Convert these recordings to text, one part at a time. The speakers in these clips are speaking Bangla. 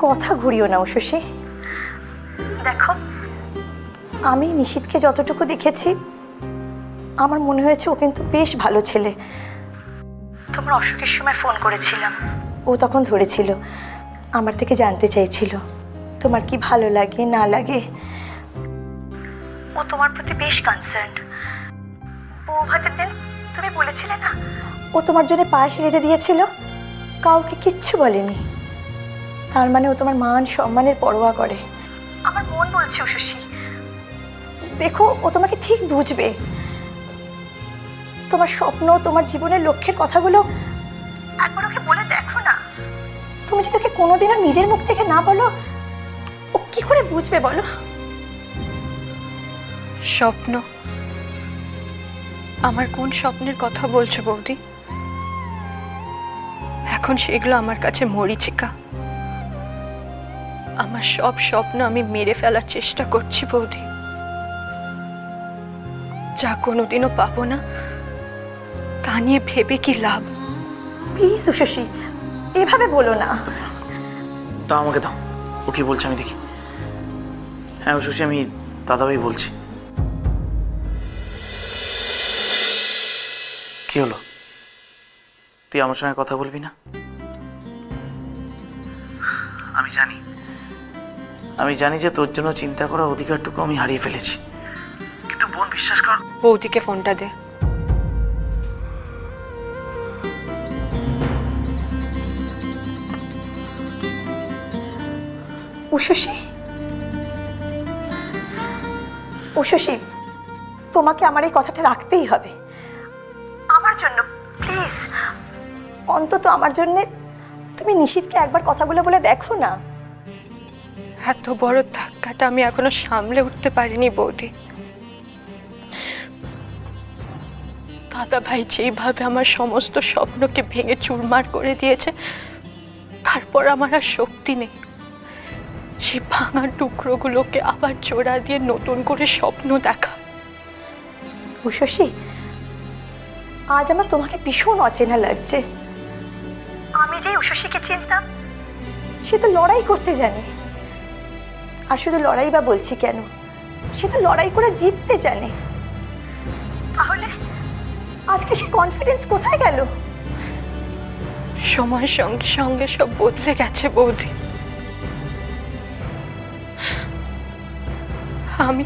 কথা ঘুরিও না উষসী। দেখো, আমি নিশীথকে যতটুকু দেখেছি আমার মনে হয়েছে ও কিন্তু বেশ ভালো ছেলে। তোমার অসুখের সময় ফোন করেছিলাম, ও তখন ধরেছিল, আমার থেকে জানতে চাইছিল তোমার কি ভালো লাগে না লাগে। ও তোমার প্রতি বেশ কনসার্ন। বউ ভাতের দিন তুমি বলেছিলে না ও তোমার জন্য পায়েস রেঁধে দিয়েছিল, কাউকে কিচ্ছু বলেনি। তার মানে ও তোমার মান সম্মানের পরোয়া করে। আমার মন বলছে উষসী, দেখো ও তোমাকে ঠিক বুঝবে। তোমার স্বপ্ন, তোমার জীবনের লক্ষ্যের কথাগুলো একবার ওকে বলে দেখো না। তুমি যদি ওকে কোনোদিনও নিজের মুখ থেকে না বলো, ও কি করে বুঝবে বলো? স্বপ্ন? আমার কোন স্বপ্নের কথা বলছো বৌদি? এখন সেগুলো আমার কাছে মরীচিকা। আমার সব স্বপ্ন আমি মেরে ফেলার চেষ্টা করছি বৌদি। যা কোনোদিনও পাবো না তা নিয়ে ভেবে কি লাভ? প্লিজ উষসী, এভাবে বলো না। দাও আমাকে দাও, ও কি বলছে আমি দেখি। হ্যাঁ উষসী, আমি দাদাভাই বলছি। কি হলো, তুই আমার সঙ্গে কথা বলবি না? আমি জানি যে তোর জন্য চিন্তা করার অধিকারটুকু আমি হারিয়ে ফেলেছি, কিন্তু বোন বিশ্বাস কর। বৌদিকে ফোনটা দে। উষসী, উষসী, তোমাকে আমার এই কথাটা রাখতেই হবে। আমার জন্য প্লিজ, অন্তত আমার জন্যে তুমি নিশীথকে একবার কথাগুলো বলে দেখো না। এত বড় ধাক্কাটা আমি এখনো সামলে উঠতে পারিনি বৌদি। দাদা ভাই যেভাবে আমার সমস্ত স্বপ্নকে ভেঙে চুরমার করে দিয়েছে, তারপর আমার আর শক্তি নেই সেই ভাঙা টুকরোগুলোকে আবার জোড়া দিয়ে নতুন করে স্বপ্ন দেখা। উষসী, আজ আমার তোমাকে ভীষণ অচেনা লাগছে। আমি যে উষসীকে চিনতাম, সে তো লড়াই করতে জানে। আর শুধু লড়াই বা বলছি কেন, সে তো লড়াই করে জিততে জানে। তাহলে আজকে সে কনফিডেন্স কোথায় গেল? সময়ের সঙ্গে সঙ্গে সব বদলে গেছে বৌদি। আমি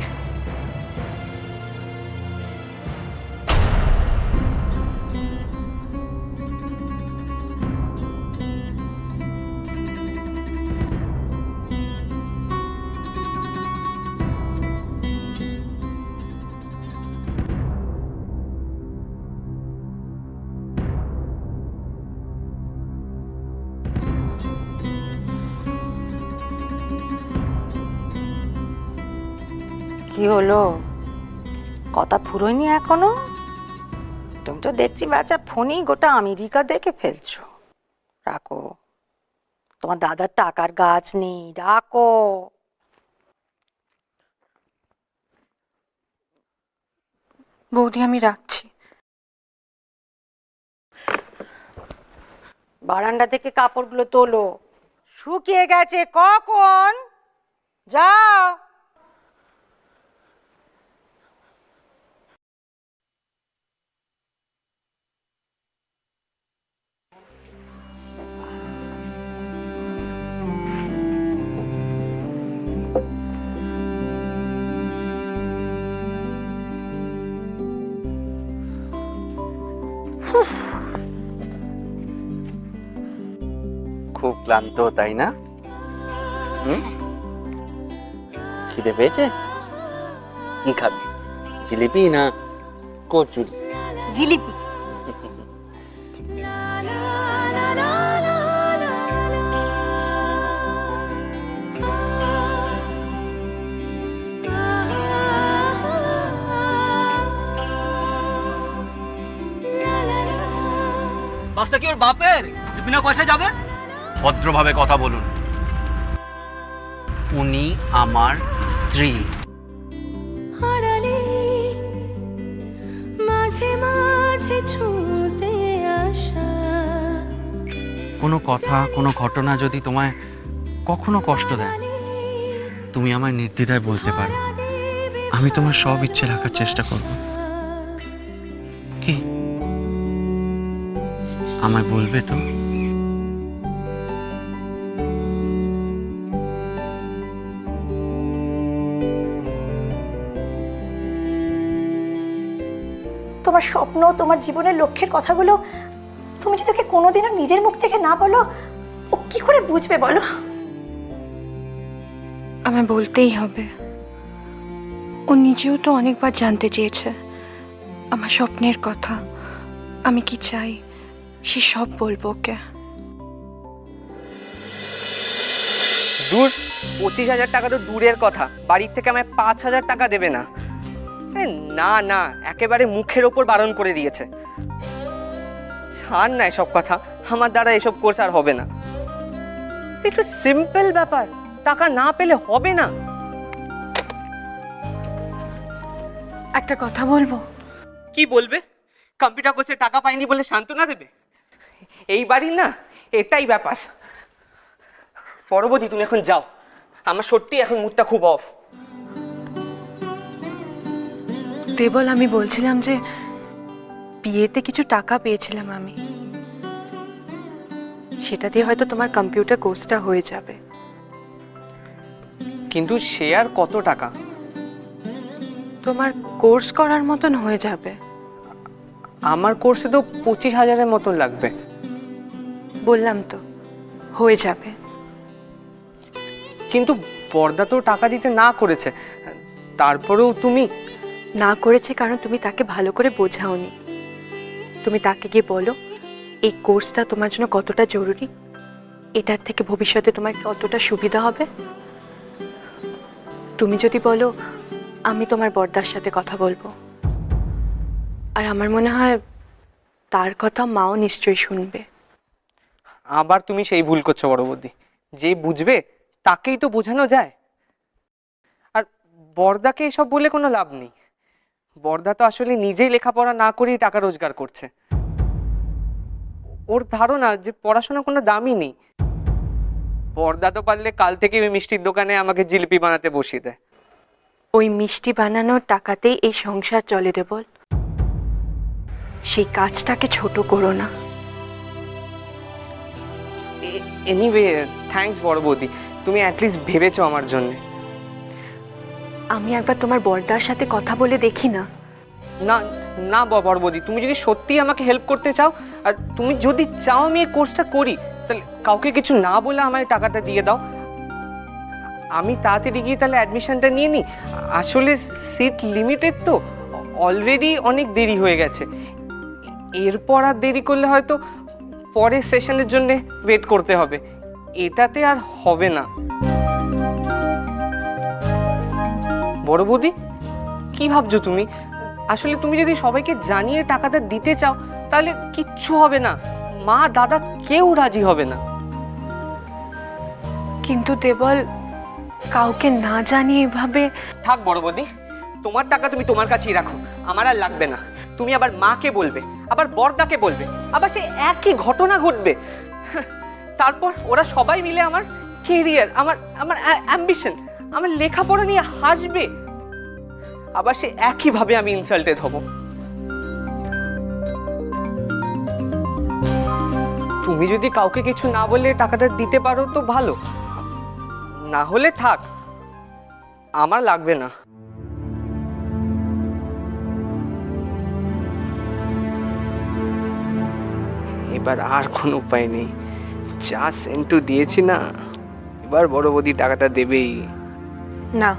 কি হলো, কথা ফুরোয়নি এখনো? তুমি তো দেখছি বাচ্চা ফোনেই গোটা আমেরিকা দেখে ফেলছো। রাখো, তোমার দাদার টাকার গাছ নেই, রাখো। বৌদি আমি রাখছি। বারান্দা থেকে কাপড়গুলো তোলো, শুকিয়ে গেছে কখন। যাও। খুব ক্লান্ত তাই না? খিদে পেয়েছে? কি খাবি, জিলিপি না কচুরি? জিলিপি। বাসটা কি ওর বাপের বিনা পয়সা যাবে? ভদ্রভাবে কথা বলুন, উনি আমার স্ত্রী। কোনো কথা, কোনো ঘটনা যদি তোমায় কখনো কষ্ট দেয় না। তুমি আমায় নির্দ্বিধায় বলতে পারো, আমি তোমার সব ইচ্ছে রাখার চেষ্টা করব। কি আমায় বলবে তো? তোমার স্বপ্ন, তোমার জীবনের লক্ষ্যের কথাগুলো তুমি যদি ওকে কোনোদিনও নিজের মুখ থেকে না বলো, ও কি করে বুঝবে বলো? আমায় বলতেই হবে। ও নিজেও তো অনেকবার জানতে চেয়েছে আমার স্বপ্নের কথা, আমি কি চাই, সে সব বলবো ওকে। দূর, 25,000 টাকা তো দূরের কথা, বাড়ির থেকে আমায় 5,000 টাকা দেবে না। না না, একেবারে মুখের ওপর বারণ করে দিয়েছে। ছাড় না এসব কথা, আমার দ্বারা এসব কোর্স আর হবে না। একটু সিম্পল ব্যাপার, টাকা না পেলে হবে না। একটা কথা বলবো? কি বলবে? কম্পিউটার কোর্সে টাকা পাইনি বলে সান্ত্বনা দেবে? এই বাড়ির না এটাই ব্যাপার। পরবর্তী তুমি এখন যাও, আমার সত্যি এখন মুডটা খুব অফ। দেবল, আমি বলছিলাম যে বিয়েতে কিছু টাকা পেয়েছিলাম আমি, সেটা দিয়ে হয়তো তোমার কম্পিউটার কোর্সটা হয়ে যাবে। কিন্তু সে আর কত টাকা? তোমার কোর্স করার মতন হয়ে যাবে। আমার কোর্সে তো 25,000-এর মতন লাগবে। বললাম তো, হয়ে যাবে। কিন্তু বর্দা তো টাকা দিতে না করেছে, তারপরেও তুমি? না করেছে কারণ তুমি তাকে ভালো করে বোঝাওনি। তুমি তাকে গিয়ে বলো এই কোর্সটা তোমার জন্য কতটা জরুরি, এটার থেকে ভবিষ্যতে তোমার কতটা সুবিধা হবে। তুমি যদি বলো আমি তোমার বর্দার সাথে কথা বলবো, আর আমার মনে হয় তার কথা মাও নিশ্চয়ই শুনবে। আবার তুমি সেই ভুল করছো বড় বৌদি, যে বুঝবে তাকেই তো বোঝানো যায়। আর বর্দাকে এসব বলে কোনো লাভ নেই। বর্দা তো আসলে নিজেই লেখাপড়া না করেই টাকা রোজগার করছে। ওর ধারণা যে পড়াশোনা কোনো দামই নেই। বর্দা তো পারলে কাল থেকে ওই মিষ্টির দোকানে আমাকে জিলিপি বানাতে বসিয়ে দেয়। ওই মিষ্টি বানানোর টাকাতেই এই সংসার চলে দেবল। সেই কাজটাকে ছোট করো না। এনিওয়ে, থ্যাঙ্কস বড় বৌদি, তুমি অ্যাটলিস্ট ভেবেছো আমার জন্য। আমি একবার তোমার বর্দার সাথে কথা বলে দেখি না? না না বড় বৌদি, তুমি যদি সত্যি আমাকে হেল্প করতে চাও, আর তুমি যদি চাও আমি এই কোর্সটা করি, তাহলে কাউকে কিছু না বলে আমায় টাকাটা দিয়ে দাও। আমি তাড়াতাড়ি গিয়ে তাহলে অ্যাডমিশনটা নিয়ে নিই। আসলে সিট লিমিটেড তো, অলরেডি অনেক দেরি হয়ে গেছে। এরপর আর দেরি করলে হয়তো পরের সেশনের জন্য ওয়েট করতে হবে, এটাতে আর হবে না। বড় বৌদি, কি ভাবছো তুমি? আসলে তুমি যদি সবাইকে জানিয়ে টাকাটা দিতে চাও তাহলে কিচ্ছু হবে না, মা দাদা কেউ রাজি হবে না। কিন্তু দেবল, কাউকে না জানিয়ে এভাবে। থাক বড় বৌদি, তোমার টাকা তুমি তোমার কাছেই রাখো, আমার আর লাগবে না। তুমি আবার মাকে বলবে, আবার বর্দাকে বলবে, আবার সেই একই ঘটনা ঘটবে। তারপর ওরা সবাই মিলে আমার কেরিয়ার, আমার আমার অ্যাম্বিশন, আমার লেখাপড়া নিয়ে হাসবে। আবার সে একইভাবে আমি ইনসাল্টেড হব। তুমি যদি কাউকে কিছু না বলে টাকাটা দিতে পারো তো ভালো, না হলে থাক, আমার লাগবে না। এবার আর কোনো উপায় নেই, যা সেন্টু দিয়েছি না, এবার বড় বৌদি টাকাটা দেবেই। না,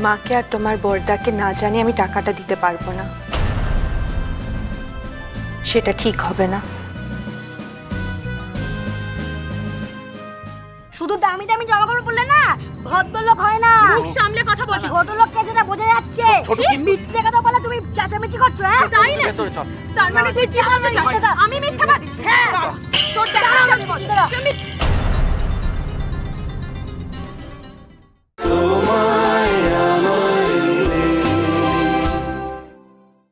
মাকে আর তোমার বর্দাকে না জানিয়ে আমি টাকাটা দিতে পারবো না, সেটা ঠিক হবে না। শুধু দামি দামি জামা কাপড় পরলে না ভদ্রলোক হয় না। মুখ সামলে কথা বল। ভদ্রলোককে যেটা বোঝা যাচ্ছে, মিথ্যে কথা বলে তুমি চেঁচামেচি করছো। হ্যাঁ তাই না? তার মানে তুই কি বলতে চাস? আমি মিথ্যাবাদী? হ্যাঁ তোর টাকা আমি